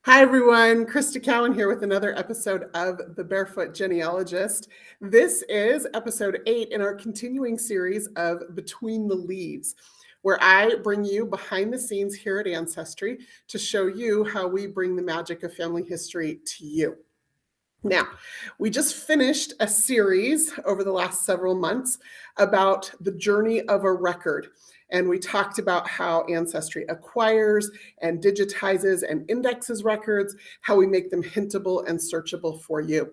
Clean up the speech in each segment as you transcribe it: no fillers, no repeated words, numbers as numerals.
Hi, everyone. Crista Cowan here with another episode of the Barefoot Genealogist. This is episode 8 in our continuing series of Between the Leaves, where I bring you behind the scenes here at Ancestry to show you how we bring the magic of family history to you. Now, we just finished a series over the last several months about the journey of a record. And we talked about how Ancestry acquires and digitizes and indexes records, how we make them hintable and searchable for you.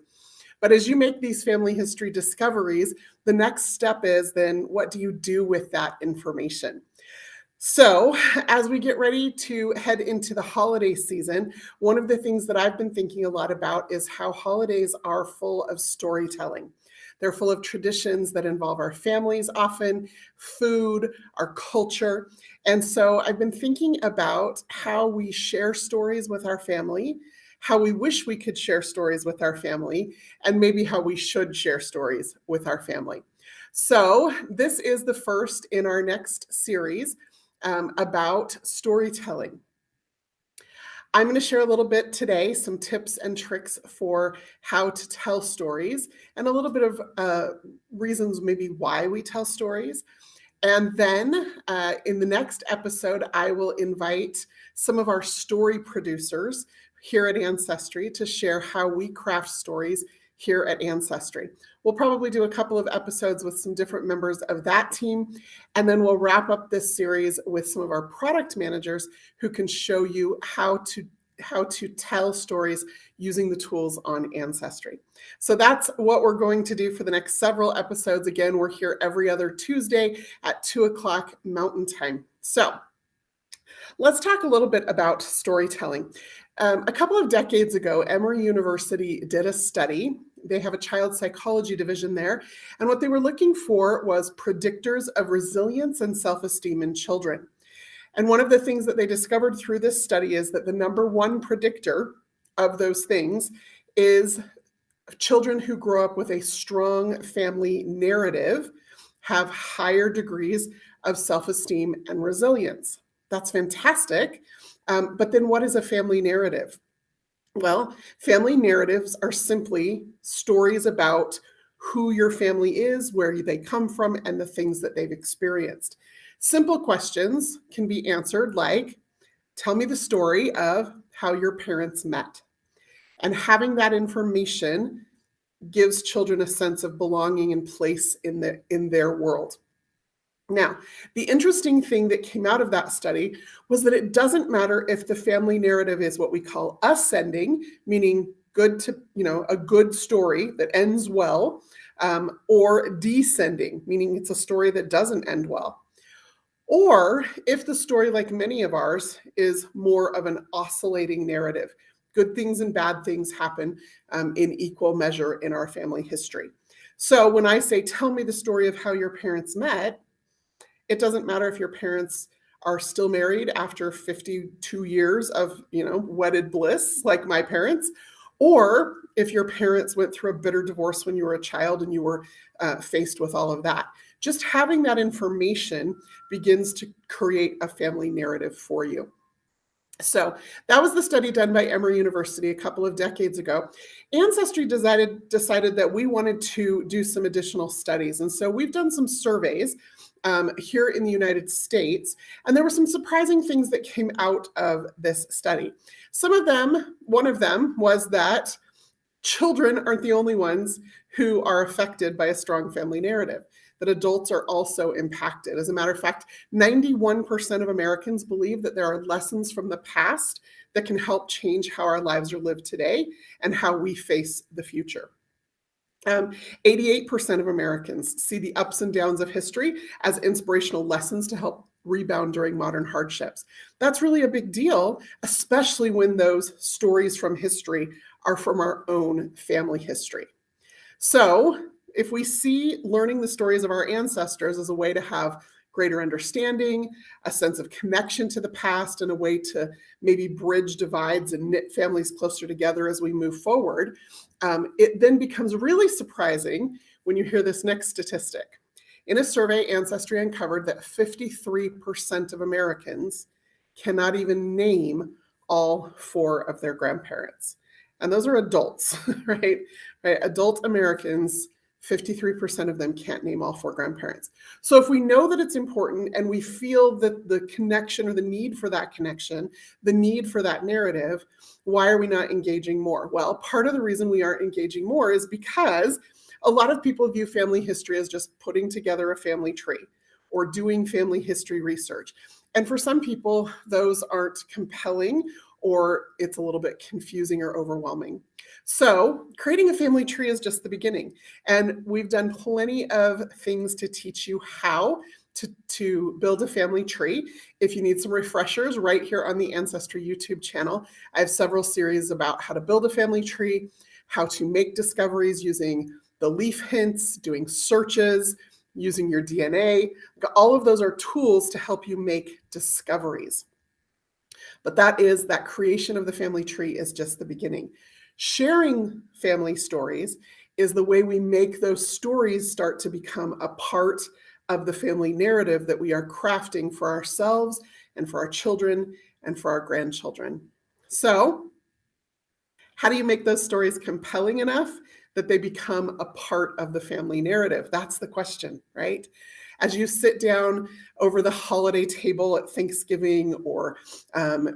But as you make these family history discoveries, the next step is then what do you do with that information? So, as we get ready to head into the holiday season, one of the things that I've been thinking a lot about is how holidays are full of storytelling. They're full of traditions that involve our families often, food, our culture. And so I've been thinking about how we share stories with our family, how we wish we could share stories with our family, and maybe how we should share stories with our family. So this is the first in our next series about storytelling. I'm going to share a little bit today, some tips and tricks for how to tell stories and a little bit of reasons maybe why we tell stories. And then in the next episode, I will invite some of our story producers here at Ancestry to share how we craft stories here at Ancestry. We'll probably do a couple of episodes with some different members of that team, and then we'll wrap up this series with some of our product managers who can show you how to tell stories using the tools on Ancestry. So that's what we're going to do for the next several episodes. Again, we're here every other Tuesday at 2 o'clock Mountain Time. So let's talk a little bit about storytelling. A couple of decades ago, Emory University did a study. They have a child psychology division there. And what they were looking for was predictors of resilience and self-esteem in children. And one of the things that they discovered through this study is that the number one predictor of those things is children who grow up with a strong family narrative have higher degrees of self-esteem and resilience. That's fantastic. But then what is a family narrative? Well, family narratives are simply stories about who your family is, where they come from, and the things that they've experienced. Simple questions can be answered like, tell me the story of how your parents met. And having that information gives children a sense of belonging and place in their world. Now, the interesting thing that came out of that study was that it doesn't matter if the family narrative is what we call ascending, meaning good to, a good story that ends well, or descending, meaning it's a story that doesn't end well. Or if the story, like many of ours, is more of an oscillating narrative. Good things and bad things happen in equal measure in our family history. So when I say, tell me the story of how your parents met, it doesn't matter if your parents are still married after 52 years of, wedded bliss, like my parents, or if your parents went through a bitter divorce when you were a child and you were faced with all of that. Just having that information begins to create a family narrative for you. So that was the study done by Emory University a couple of decades ago. Ancestry decided that we wanted to do some additional studies. And so we've done some surveys here in the United States, and there were some surprising things that came out of this study. One of them was that children aren't the only ones who are affected by a strong family narrative, that adults are also impacted. As a matter of fact, 91% of Americans believe that there are lessons from the past that can help change how our lives are lived today and how we face the future. 88% of Americans see the ups and downs of history as inspirational lessons to help rebound during modern hardships. That's really a big deal, especially when those stories from history are from our own family history. So if we see learning the stories of our ancestors as a way to have greater understanding, a sense of connection to the past, and a way to maybe bridge divides and knit families closer together as we move forward, it then becomes really surprising when you hear this next statistic. In a survey, Ancestry uncovered that 53% of Americans cannot even name all four of their grandparents. And those are adults, right? Right? Adult Americans, 53% of them can't name all four grandparents. So if we know that it's important and we feel that the connection or the need for that connection, the need for that narrative, why are we not engaging more? Well, part of the reason we aren't engaging more is because a lot of people view family history as just putting together a family tree or doing family history research. And for some people, those aren't compelling, or it's a little bit confusing or overwhelming. So creating a family tree is just the beginning. And we've done plenty of things to teach you how to build a family tree. If you need some refreshers, right here on the Ancestry YouTube channel, I have several series about how to build a family tree, how to make discoveries using the leaf hints, doing searches, using your DNA. All of those are tools to help you make discoveries. But that creation of the family tree is just the beginning. Sharing family stories is the way we make those stories start to become a part of the family narrative that we are crafting for ourselves and for our children and for our grandchildren. So, how do you make those stories compelling enough that they become a part of the family narrative? That's the question, right? As you sit down over the holiday table at Thanksgiving, or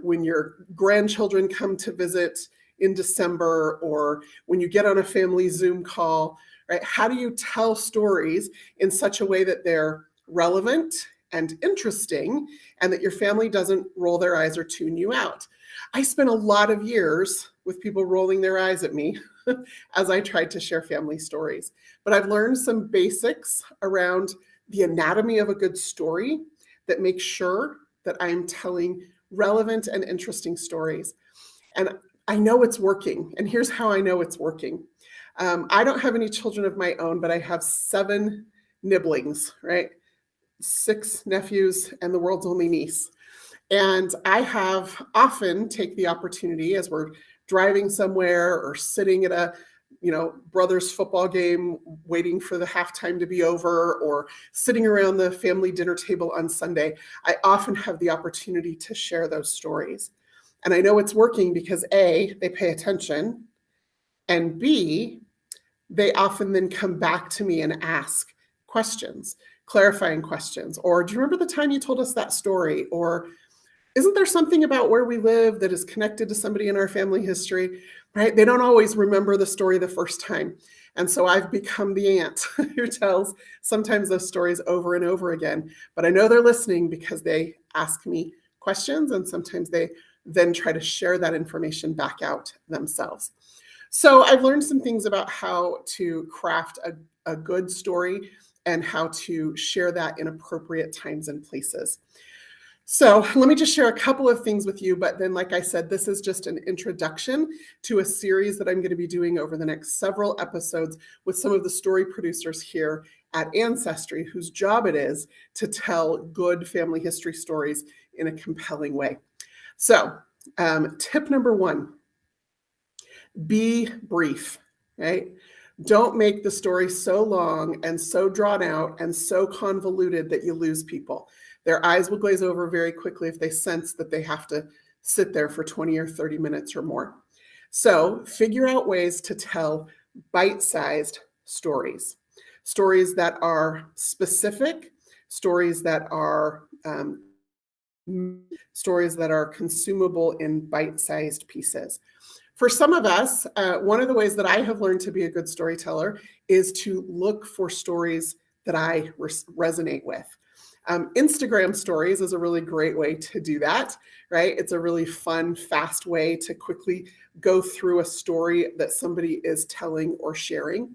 when your grandchildren come to visit in December, or when you get on a family Zoom call, right? How do you tell stories in such a way that they're relevant and interesting, and that your family doesn't roll their eyes or tune you out? I spent a lot of years with people rolling their eyes at me as I tried to share family stories. But I've learned some basics around the anatomy of a good story that makes sure that I'm telling relevant and interesting stories. And I know it's working. And here's how I know it's working. I don't have any children of my own, but I have 7 nibblings, right? 6 nephews and the world's only niece. And I have often take the opportunity as we're driving somewhere or sitting at a brother's football game waiting for the halftime to be over, or sitting around the family dinner table on Sunday, I often have the opportunity to share those stories. And I know it's working because A, they pay attention, and B, they often then come back to me and ask questions, clarifying questions, or do you remember the time you told us that story? Or isn't there something about where we live that is connected to somebody in our family history, right? They don't always remember the story the first time. And so I've become the aunt who tells sometimes those stories over and over again. But I know they're listening because they ask me questions, and sometimes they then try to share that information back out themselves. So I've learned some things about how to craft a good story and how to share that in appropriate times and places. So let me just share a couple of things with you, but then, like I said, this is just an introduction to a series that I'm going to be doing over the next several episodes with some of the story producers here at Ancestry, whose job it is to tell good family history stories in a compelling way. So tip number 1, be brief, right? Don't make the story so long and so drawn out and so convoluted that you lose people. Their eyes will glaze over very quickly if they sense that they have to sit there for 20 or 30 minutes or more. So figure out ways to tell bite-sized stories, stories that are specific, stories that are consumable in bite-sized pieces. For some of us, one of the ways that I have learned to be a good storyteller is to look for stories that I resonate with. Instagram stories is a really great way to do that, right? It's a really fun, fast way to quickly go through a story that somebody is telling or sharing.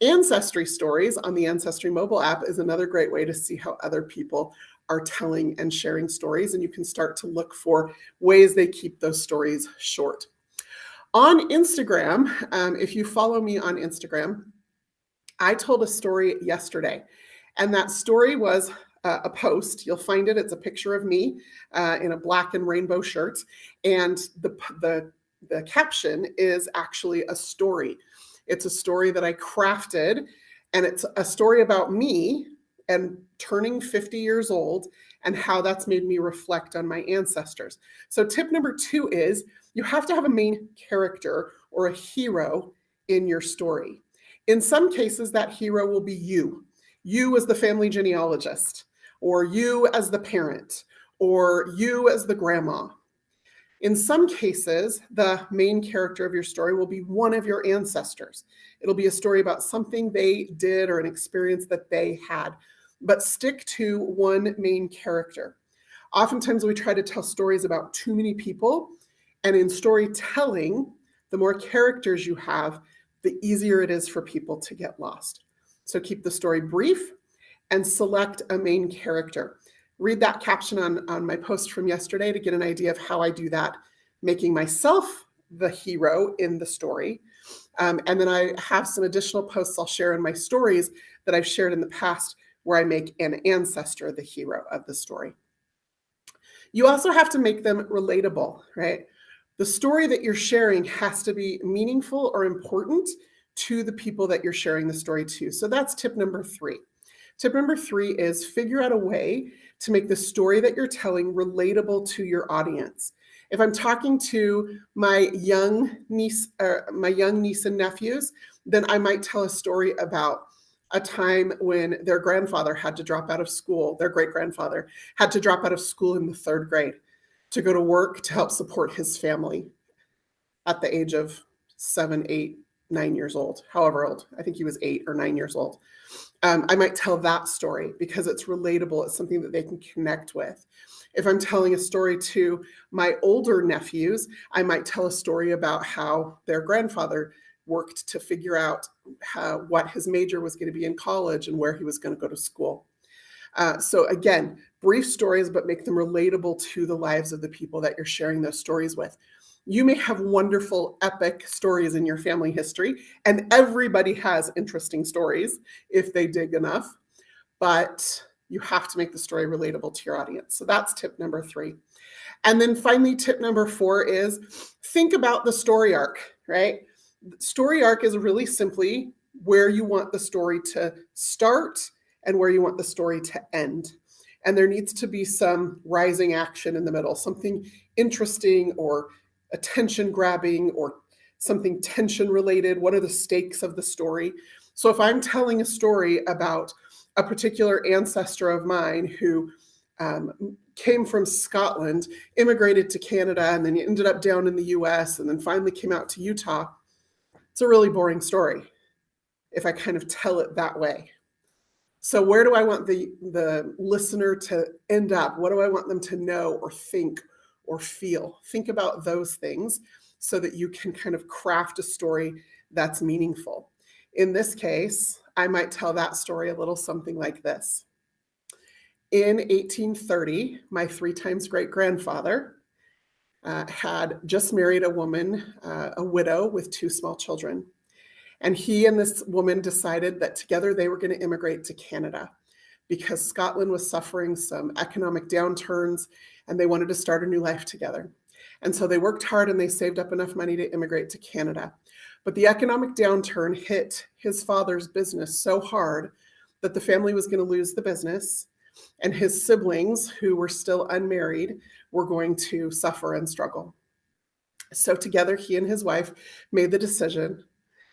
Ancestry stories on the Ancestry mobile app is another great way to see how other people are telling and sharing stories, and you can start to look for ways they keep those stories short. On Instagram, if you follow me on Instagram, I told a story yesterday, and that story was a post. You'll find it. It's a picture of me in a black and rainbow shirt, and the caption is actually a story. It's a story that I crafted, and it's a story about me and turning 50 years old and how that's made me reflect on my ancestors. So tip number 2 is you have to have a main character or a hero in your story. In some cases, that hero will be you as the family genealogist, or you as the parent, or you as the grandma. In some cases, the main character of your story will be one of your ancestors. It'll be a story about something they did or an experience that they had, but stick to one main character. Oftentimes, we try to tell stories about too many people, and in storytelling, the more characters you have, the easier it is for people to get lost. So keep the story brief and select a main character. Read that caption on my post from yesterday to get an idea of how I do that, making myself the hero in the story. And then I have some additional posts I'll share in my stories that I've shared in the past where I make an ancestor the hero of the story. You also have to make them relatable, right? The story that you're sharing has to be meaningful or important to the people that you're sharing the story to. So that's tip number 3. Tip number 3 is figure out a way to make the story that you're telling relatable to your audience. If I'm talking to my young niece and nephews, then I might tell a story about a time when their grandfather had to drop out of school, their great-grandfather had to drop out of school in the 3rd grade to go to work to help support his family at the age of 7, 8, 9 years old, however old. I think he was 8 or 9 years old. I might tell that story because it's relatable. It's something that they can connect with. If I'm telling a story to my older nephews, I might tell a story about how their grandfather worked to figure out what his major was going to be in college and where he was going to go to school. So again, brief stories, but make them relatable to the lives of the people that you're sharing those stories with. You may have wonderful, epic stories in your family history, and everybody has interesting stories if they dig enough, but you have to make the story relatable to your audience. So that's tip number 3. And then finally, tip number 4 is think about the story arc, right? Story arc is really simply where you want the story to start and where you want the story to end. And there needs to be some rising action in the middle, something interesting or attention grabbing or something tension related. What are the stakes of the story? So if I'm telling a story about a particular ancestor of mine who came from Scotland, immigrated to Canada, and then ended up down in the US, and then finally came out to Utah, it's a really boring story if I kind of tell it that way. So where do I want the listener to end up? What do I want them to know or think or feel? Think about those things so that you can kind of craft a story that's meaningful. In this case, I might tell that story a little something like this. In 1830, my 3 times great-grandfather had just married a woman, a widow with 2 small children. And he and this woman decided that together they were going to immigrate to Canada because Scotland was suffering some economic downturns and they wanted to start a new life together. And so they worked hard and they saved up enough money to immigrate to Canada. But the economic downturn hit his father's business so hard that the family was going to lose the business, and his siblings, who were still unmarried, were going to suffer and struggle. So together, he and his wife made the decision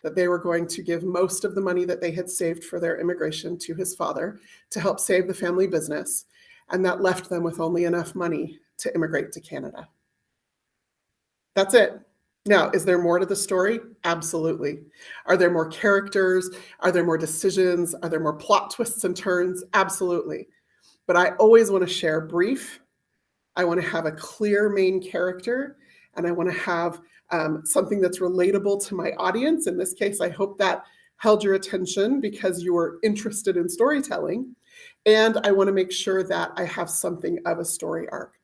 that they were going to give most of the money that they had saved for their immigration to his father to help save the family business. And that left them with only enough money to immigrate to Canada. That's it. Now, is there more to the story? Absolutely. Are there more characters? Are there more decisions? Are there more plot twists and turns? Absolutely. But I always want to share brief. I want to have a clear main character, and I want to have something that's relatable to my audience. In this case, I hope that held your attention because you were interested in storytelling. And I want to make sure that I have something of a story arc.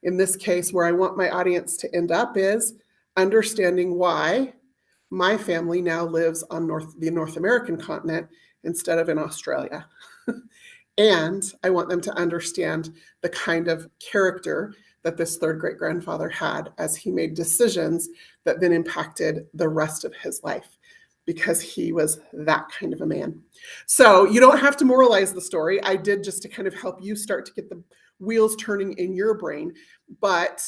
In this case, where I want my audience to end up is understanding why my family now lives on the North American continent instead of in Australia. And I want them to understand the kind of character that this 3rd great-grandfather had as he made decisions that then impacted the rest of his life. because he was that kind of a man. So you don't have to moralize the story. I did just to kind of help you start to get the wheels turning in your brain, but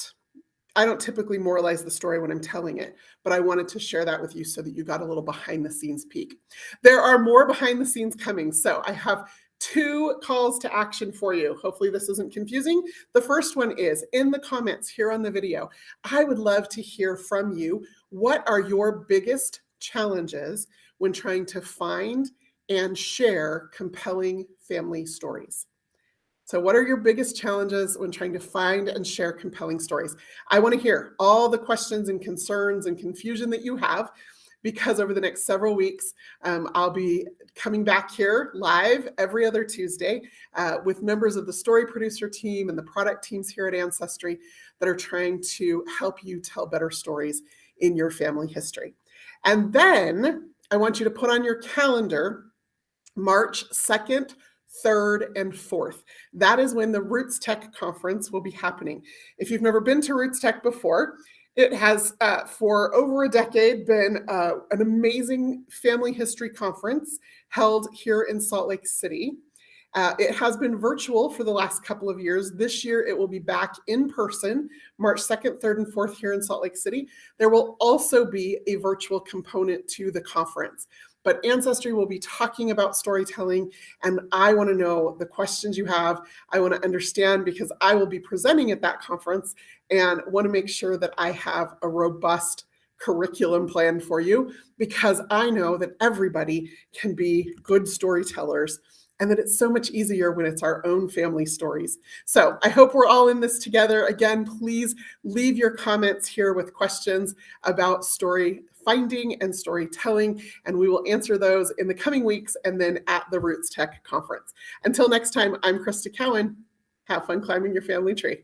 I don't typically moralize the story when I'm telling it, but I wanted to share that with you so that you got a little behind the scenes peek. There are more behind the scenes coming. So I have 2 calls to action for you. Hopefully this isn't confusing. The first one is in the comments here on the video. I would love to hear from you. What are your biggest challenges when trying to find and share compelling family stories? So what are your biggest challenges when trying to find and share compelling stories? I want to hear all the questions and concerns and confusion that you have, because over the next several weeks, I'll be coming back here live every other Tuesday with members of the story producer team and the product teams here at Ancestry that are trying to help you tell better stories in your family history. And then I want you to put on your calendar March 2nd, 3rd, and 4th. That is when the Roots Tech conference will be happening. If you've never been to Roots Tech before, it has for over a decade been an amazing family history conference held here in Salt Lake City. It has been virtual for the last couple of years. This year, it will be back in person, March 2nd, 3rd, and 4th here in Salt Lake City. There will also be a virtual component to the conference. But Ancestry will be talking about storytelling, and I want to know the questions you have. I want to understand, because I will be presenting at that conference and want to make sure that I have a robust curriculum plan for you, because I know that everybody can be good storytellers and that it's so much easier when it's our own family stories. So I hope we're all in this together. Again, please leave your comments here with questions about story finding and storytelling, and we will answer those in the coming weeks and then at the Roots Tech conference. Until next time, I'm Crista Cowan. Have fun climbing your family tree.